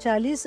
40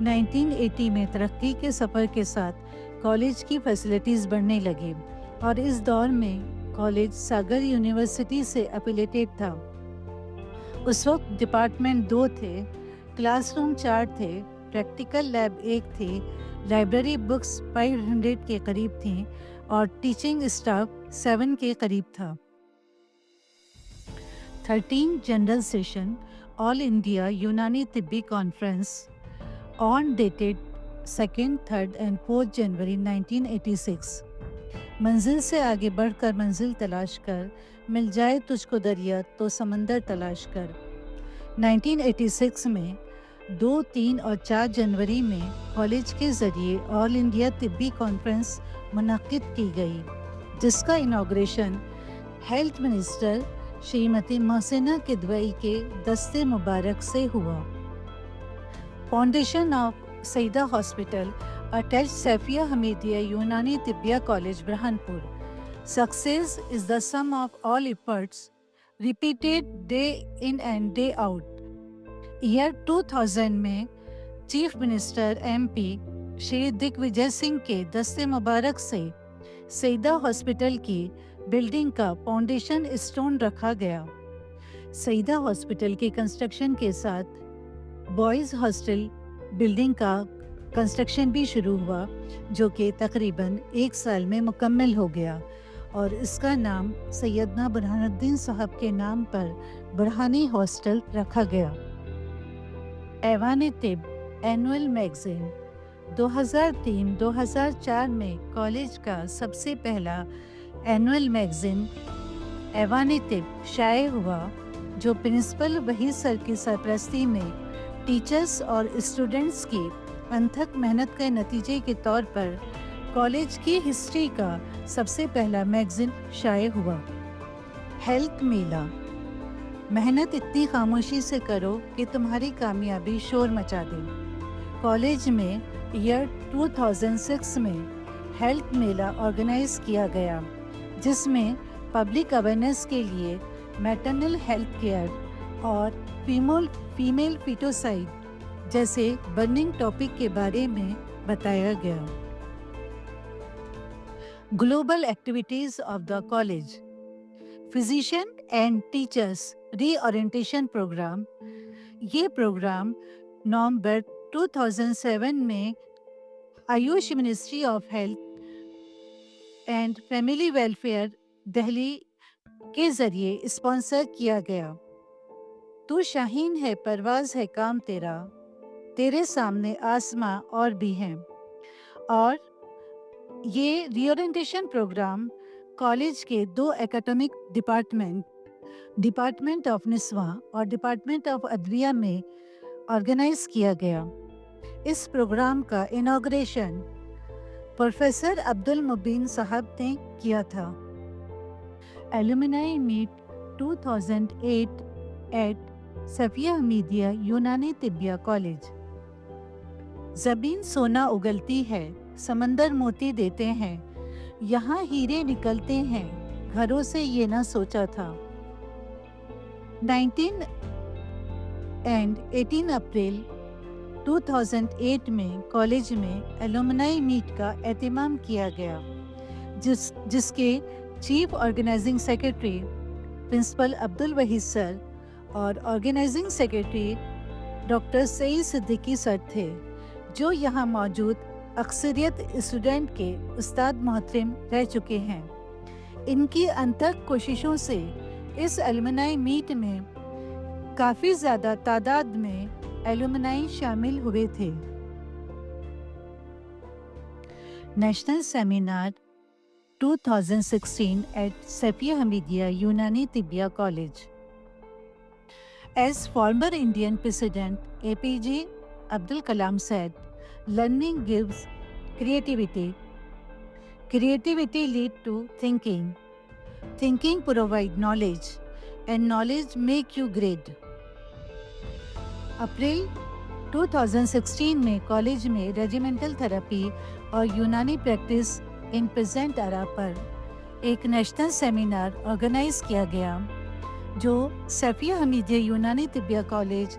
1980 میں ترقی کے سفر کے ساتھ کالج کی فیسلٹیز بڑھنے لگی اور اس دور میں کالج ساگر یونیورسٹی سے ایفیلیٹڈ تھا۔ اس وقت ڈپارٹمنٹ 2 تھے، کلاس روم 4 تھے، پریکٹیکل لیب 1 تھی، لائبریری بکس 500 کے قریب تھیں اور ٹیچنگ اسٹاف 7 کے قریب تھا۔ 13 جنرل سیشن آل انڈیا یونانی طبی conference on dated 2nd, 3rd and 4th جنوری 1986۔ منزل سے آگے بڑھ کر منزل تلاش کر، مل جائے تجھ کو دریا تو سمندر تلاش کر۔ 1986 میں 2, 3 اور 4 جنوری میں کالج کے ذریعے آل انڈیا طبی کانفرنس منعقد کی گئی، جس کا inauguration health minister Shrimati Mohsina Kidwai کے دست مبارک سے ہوا۔ Foundation of Syeda hospital attach Saifiya Hamidiya Unani Tibbia college Burhanpur. Success is the sum of all efforts repeated day in and day out۔ Year 2000 میں چیف منسٹر MP شری دگ وجے سنگھ کے دست مبارک سے سیدہ ہاسپٹل کی بلڈنگ کا فاؤنڈیشن اسٹون رکھا گیا۔ سیدہ ہاسپٹل کے کنسٹرکشن کے ساتھ بوائز ہاسٹل بلڈنگ کا کنسٹرکشن بھی شروع ہوا، جو کہ تقریباً 1 سال میں مکمل ہو گیا اور اس کا نام سیدنا برہان الدین صاحب کے نام پر برہانی ہاسٹل رکھا گیا۔ ایوان طب اینول میگزین 2003-2004 میں کالج کا سب سے پہلا اینول میگزین ایوان طب شائع ہوا، جو پرنسپل وحید سر کی سرپرستی میں ٹیچرز اور اسٹوڈنٹس کی انتھک محنت کے نتیجے کے طور پر کالج کی ہسٹری کا سب سے پہلا میگزین شائع ہوا۔ ہیلتھ میلہ، محنت اتنی خاموشی سے کرو کہ تمہاری کامیابی شور مچا دے۔ کالج میں ایئر 2006 میں ہیلتھ میلہ آرگنائز کیا گیا، جس میں پبلک اویئرنیس کے لیے میٹرنل ہیلتھ کیئر اور فیمیل فیٹوسائڈ جیسے برننگ ٹاپک کے بارے میں بتایا گیا۔ Global activities of the college, physician and teachers reorientation programme. یہ پروگرام نومبر 2007 میں Ayush ministry of health and family welfare Delhi کے ذریعے اسپانسر کیا گیا۔ تو شاہین ہے پرواز ہے کام تیرا، تیرے سامنے آسماں اور بھی ہیں۔ اور یہ ری اورینٹیشن پروگرام کالج کے 2 اکیڈمک ڈپارٹمنٹ آف نسواں اور ڈپارٹمنٹ آف عدلیہ میں آرگنائز کیا گیا۔ اس پروگرام کا انوگریشن پروفیسر عبدالمبین صاحب نے کیا تھا۔ ایلومنائی meat 2008 at Saifiya Hamidiya Unani Tibbia college. زمین سونا اگلتی ہے، سمندر موتی دیتے ہیں، یہاں ہیرے نکلتے ہیں، گھروں سے یہ نہ سوچا تھا۔ 19 and 18 اپریل 2008 میں کالج میں ایلومنائی میٹ کا اہتمام کیا گیا، جس کے chief organizing secretary principal Abdul Wahid sir اور organizing secretary doctor Saeed Siddiqui sir تھے، جو یہاں موجود اکثریت اسٹوڈنٹ کے استاد محترم رہ چکے ہیں۔ ان کی انتھک کوششوں سے اس ایلومنائی میٹ میں کافی زیادہ تعداد میں ایلومنائی شامل ہوئے تھے۔ National seminar 2016 at Saifiya Hamidiya Unani Tibbia college. As former Indian President APJ Abdul Kalam said, learning gives creativity. Creativity leads to thinking. Thinking provides knowledge, and knowledge make you great. April 2016 میں کالج میں ریجیمنٹل تھراپی اور یونانی پریکٹس ان پریزنٹ ایرا پر ایک national seminar organise کیا گیا، جو Saifiya Hamidiya Unani Tibbia college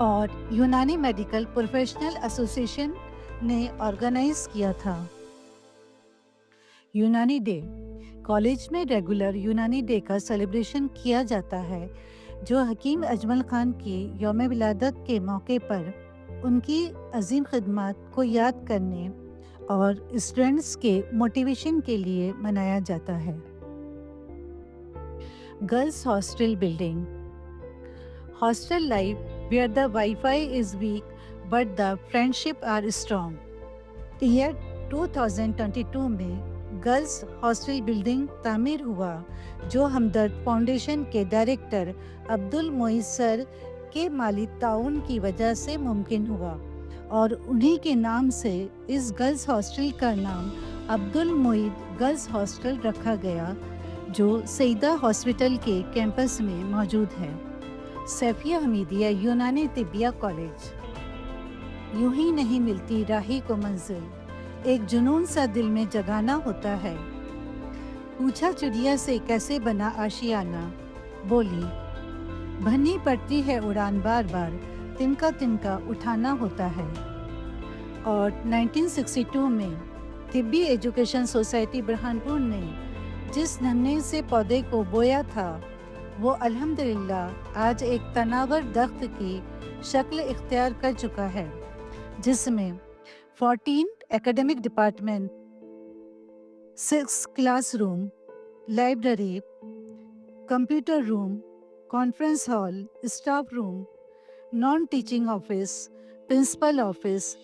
اور یونانی میڈیکل پروفیشنل ایسوسیشن نے آرگنائز کیا تھا۔ یونانی ڈے کالج میں ریگولر یونانی ڈے کا سیلیبریشن کیا جاتا ہے، جو حکیم اجمل خان کی یوم ولادت کے موقع پر ان کی عظیم خدمات کو یاد کرنے اور اسٹوڈنٹس کے موٹیویشن کے لیے منایا جاتا ہے۔ Girls hostel building hostel life where the wifi is weak but the friendship are strong. Year 2022 میں گرلز ہاسٹل بلڈنگ تعمیر ہوا، جو ہمدرد فاؤنڈیشن کے ڈائریکٹر عبدالمعید سر کے مالی تعاون کی وجہ سے ممکن ہوا، اور انہی کے نام سے اس گرلز ہاسٹل کا نام عبدالمعید گرلز ہاسٹل رکھا گیا، جو سیدہ ہاسپٹل کے کیمپس میں موجود ہے۔ سیفیہ حمیدیہ یونانی طبیہ کالج۔ یوں ہی نہیں ملتی راہی کو منزل، ایک جنون سا دل میں جگانا ہوتا ہے۔ پوچھا چڑیا سے کیسے بنا آشیانہ، بولی بھرنی پڑتی ہے اڑان بار بار، تنکا تنکا اٹھانا ہوتا ہے۔ اور 1962 میں طبی ایجوکیشن سوسائٹی برہانپور نے جس ننھے سے پودے کو بویا تھا، وہ الحمدللہ آج ایک تناور درخت کی شکل اختیار کر چکا ہے، جس میں 14 academic department, 6 class room, library, computer room, conference hall, staff room, non teaching office, principal office,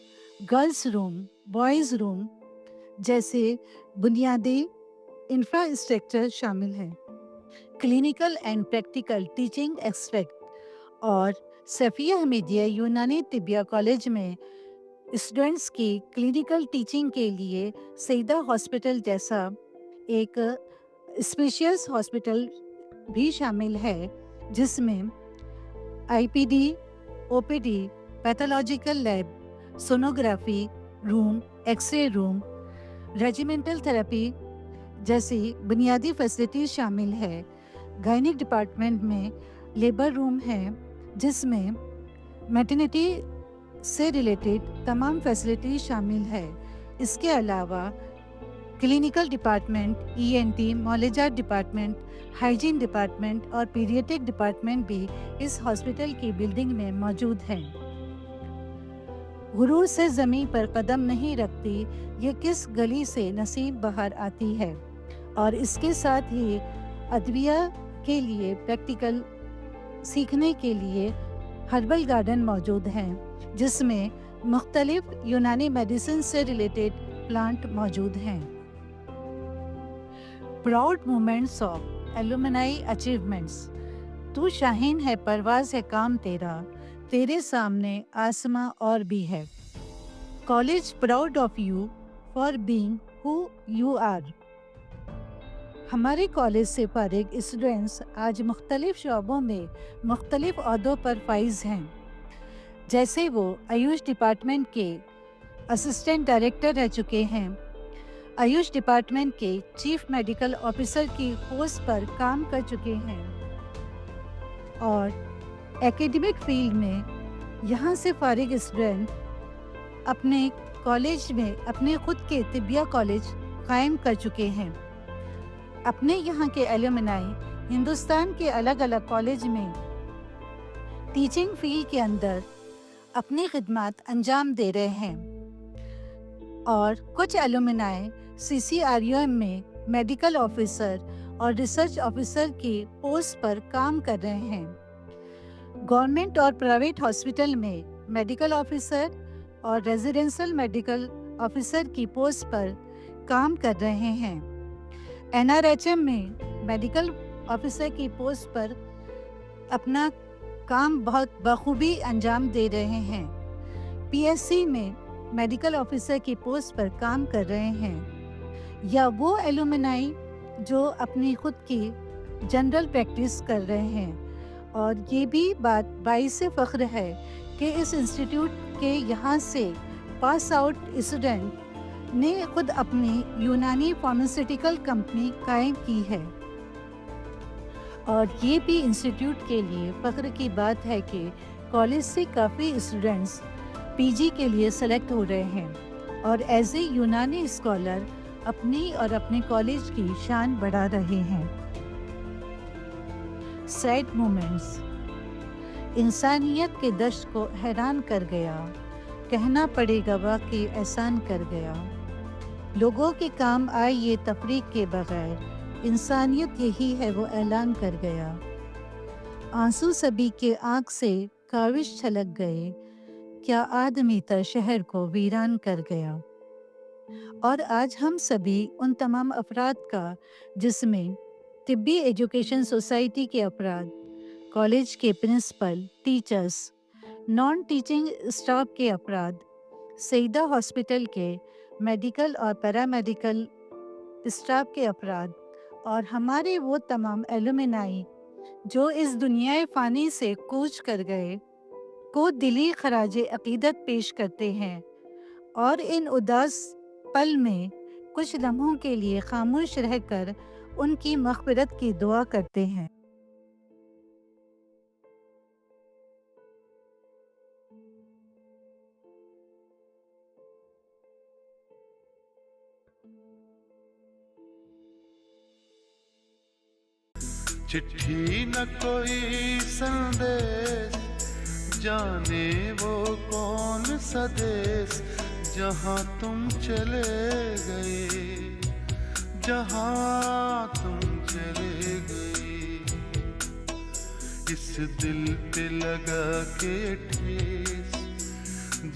girls room, boys room جیسے بنیادی انفراسٹرکچر شامل ہیں۔ Clinical and practical teaching aspect اور سیفیہ حمیدیہ یونانی طبیہ کالج میں اسٹوڈنٹس کی کلینیکل ٹیچنگ کے لیے سیدہ ہاسپٹل جیسا ایک اسپیشیس ہاسپٹل بھی شامل ہے، جس میں I P D, O P D, pathological lab, sonography room, X ray room, ریجیمنٹل therapy جیسی بنیادی فیسلٹیز شامل ہے۔ گائنک ڈپارٹمنٹ میں لیبر روم ہے، جس میں میٹرنٹی سے ریلیٹڈ تمام فیسلٹیز شامل ہے۔ اس کے علاوہ clinical department, E N T, معالجات ڈپارٹمنٹ، ہائیجین ڈپارٹمنٹ اور پیڈیاٹرک ڈپارٹمنٹ بھی اس ہاسپٹل کی بلڈنگ میں موجود ہیں۔ غرور سے زمین پر قدم نہیں رکھتی، یہ کس گلی سے نسیم بہار آتی ہے۔ اور اس کے ساتھ ہی ادویہ کے لیے پریکٹیکل سیکھنے کے لیے ہربل گارڈن موجود ہیں، جس میں مختلف یونانی میڈیسن سے ریلیٹڈ پلانٹ موجود ہیں۔ Proud moments of ایلومنائی achievements. تو شاہین ہے، پرواز ہے کام تیرا، تیرے سامنے آسماں اور بھی ہے۔ College proud of you for being who you are. ہمارے کالج سے فارغ اسٹوڈنٹس آج مختلف شعبوں میں مختلف عہدوں پر فائز ہیں، جیسے وہ آیوش ڈپارٹمنٹ کے اسسٹنٹ ڈائریکٹر رہ چکے ہیں، آیوش ڈپارٹمنٹ کے چیف میڈیکل آفیسر کی پوسٹ پر کام کر چکے ہیں، اور ایکیڈمک فیلڈ میں یہاں سے فارغ اسٹوڈنٹ اپنے کالج میں اپنے خود کے طبیہ کالج قائم کر چکے ہیں۔ اپنے یہاں کے ایلومنائی ہندوستان کے الگ الگ کالج میں ٹیچنگ فیلڈ کے اندر اپنی خدمات انجام دے رہے ہیں، اور کچھ ایلومنائی CCRUM میں میڈیکل آفیسر اور ریسرچ آفیسر کی پوسٹ پر کام کر رہے ہیں۔ گورنمنٹ اور پرائیویٹ ہاسپٹل میں میڈیکل آفیسر اور ریزیڈینشل میڈیکل آفیسر کی پوسٹ پر کام کر رہے ہیں۔ NRHM میں میڈیکل آفیسر کی پوسٹ پر اپنا کام بہت بخوبی انجام دے رہے ہیں۔ PSC میں میڈیکل آفیسر کی پوسٹ پر کام کر رہے ہیں، یا وہ ایلومنائی جو اپنی خود کی جنرل پریکٹس کر رہے ہیں۔ اور یہ بھی بات باعث فخر ہے کہ اس انسٹیٹیوٹ کے یہاں سے پاس آؤٹ اسٹوڈنٹ نے خود اپنی یونانی فارماسیوٹیکل کمپنی قائم کی ہے، اور یہ بھی انسٹیٹیوٹ کے لیے فخر کی بات ہے کہ کالج سے کافی اسٹوڈنٹس پی جی کے لیے سلیکٹ ہو رہے ہیں اور ایز اے یونانی اسکالر اپنی اور اپنے کالج کی شان بڑھا رہے ہیں۔ سیڈ مومنٹس، انسانیت کے دشت کو حیران کر گیا، کہنا پڑے گا واقعی احسان کر گیا۔ لوگوں کے کام آئے یہ تفریق کے بغیر، انسانیت یہی ہے وہ اعلان کر گیا۔ آنسو سبھی کے آنکھ سے کاوش چھلک گئے، کیا آدمی تر شہر کو ویران کر گیا۔ اور آج ہم سبھی ان تمام افراد کا جس میں طبی ایجوکیشن سوسائٹی کے افراد، کالج کے principal, teachers, non teaching staff کے افراد، سیدہ ہاسپٹل کے میڈیکل اور پیرامیڈیکل اسٹاف کے افراد اور ہمارے وہ تمام ایلومنائی جو اس دنیا فانی سے کوچ کر گئے کو دلی خراج عقیدت پیش کرتے ہیں اور ان اداس پل میں کچھ لمحوں کے لیے خاموش رہ کر ان کی مغفرت کی دعا کرتے ہیں۔ چٹھی نہ کوئی سندیش، جانے وہ کون سا دیس، جہاں تم چلے گئے، جہاں تم چلے گئے، اس دل پہ لگا کے ٹھیس،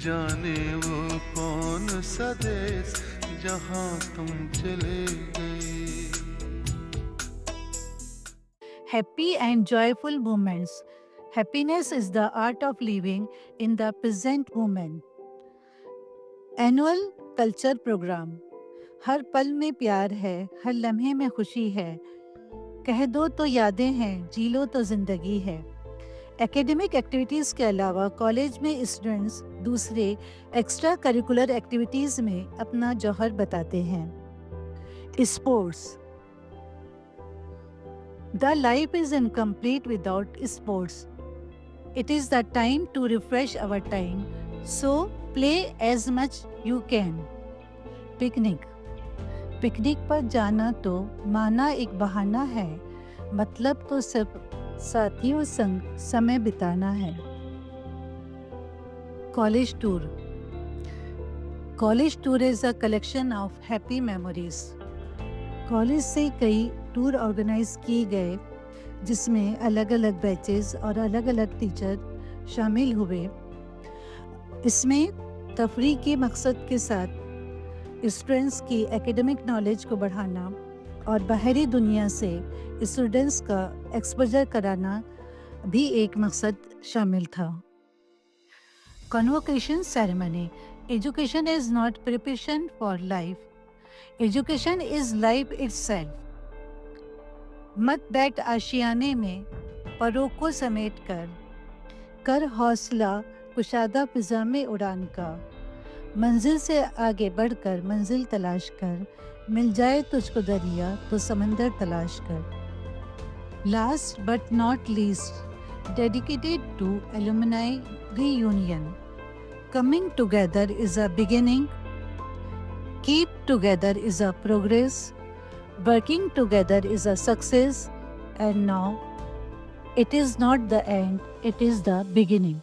جانے وہ کون سا دیس، جہاں تم چلے گئے۔ Happy and joyful moments. Happiness is the art of living in the present moment. Annual Culture Program. ہر پل میں پیار ہے، ہر لمحے میں خوشی ہے، کہہ دو تو یادیں ہیں، جی لو تو زندگی ہے۔ ایکیڈمک ایکٹیویٹیز کے علاوہ کالج میں اسٹوڈنٹس دوسرے ایکسٹرا کریکولر ایکٹیویٹیز میں اپنا جوہر بتاتے ہیں۔ Sports. The life is incomplete without sports. It is the time to refresh our time, so play as much you can. Picnic. Picnic پر جانا تو مانا ایک بہانہ ہے، مطلب تو صرف ساتھیوں سنگ سمے بتانا ہے۔ College tour. College tour is a collection of happy memories. College سے کئی ٹور آرگنائز کیے گئے جس میں الگ الگ بیچز اور الگ الگ ٹیچر شامل ہوئے۔ اس میں تفریح کے مقصد کے ساتھ اسٹوڈنٹس کی ایکیڈمک نالج کو بڑھانا اور باہری دنیا سے اسٹوڈنٹس کا ایکسپوجر کرانا بھی ایک مقصد شامل تھا۔ Convocation ceremony. Education is not preparation for life, education is life itself. مت بیٹھ آشیانے میں پروں کو سمیٹ کر حوصلہ کشادہ فضا میں اڑان کا، منزل سے آگے بڑھ کر منزل تلاش کر، مل جائے تجھ کو دریا تو سمندر تلاش کر۔ Last but not least, dedicated to alumni reunion. Coming together is a beginning, keep together is a progress, working together is a success, and now it is not the end, it is the beginning.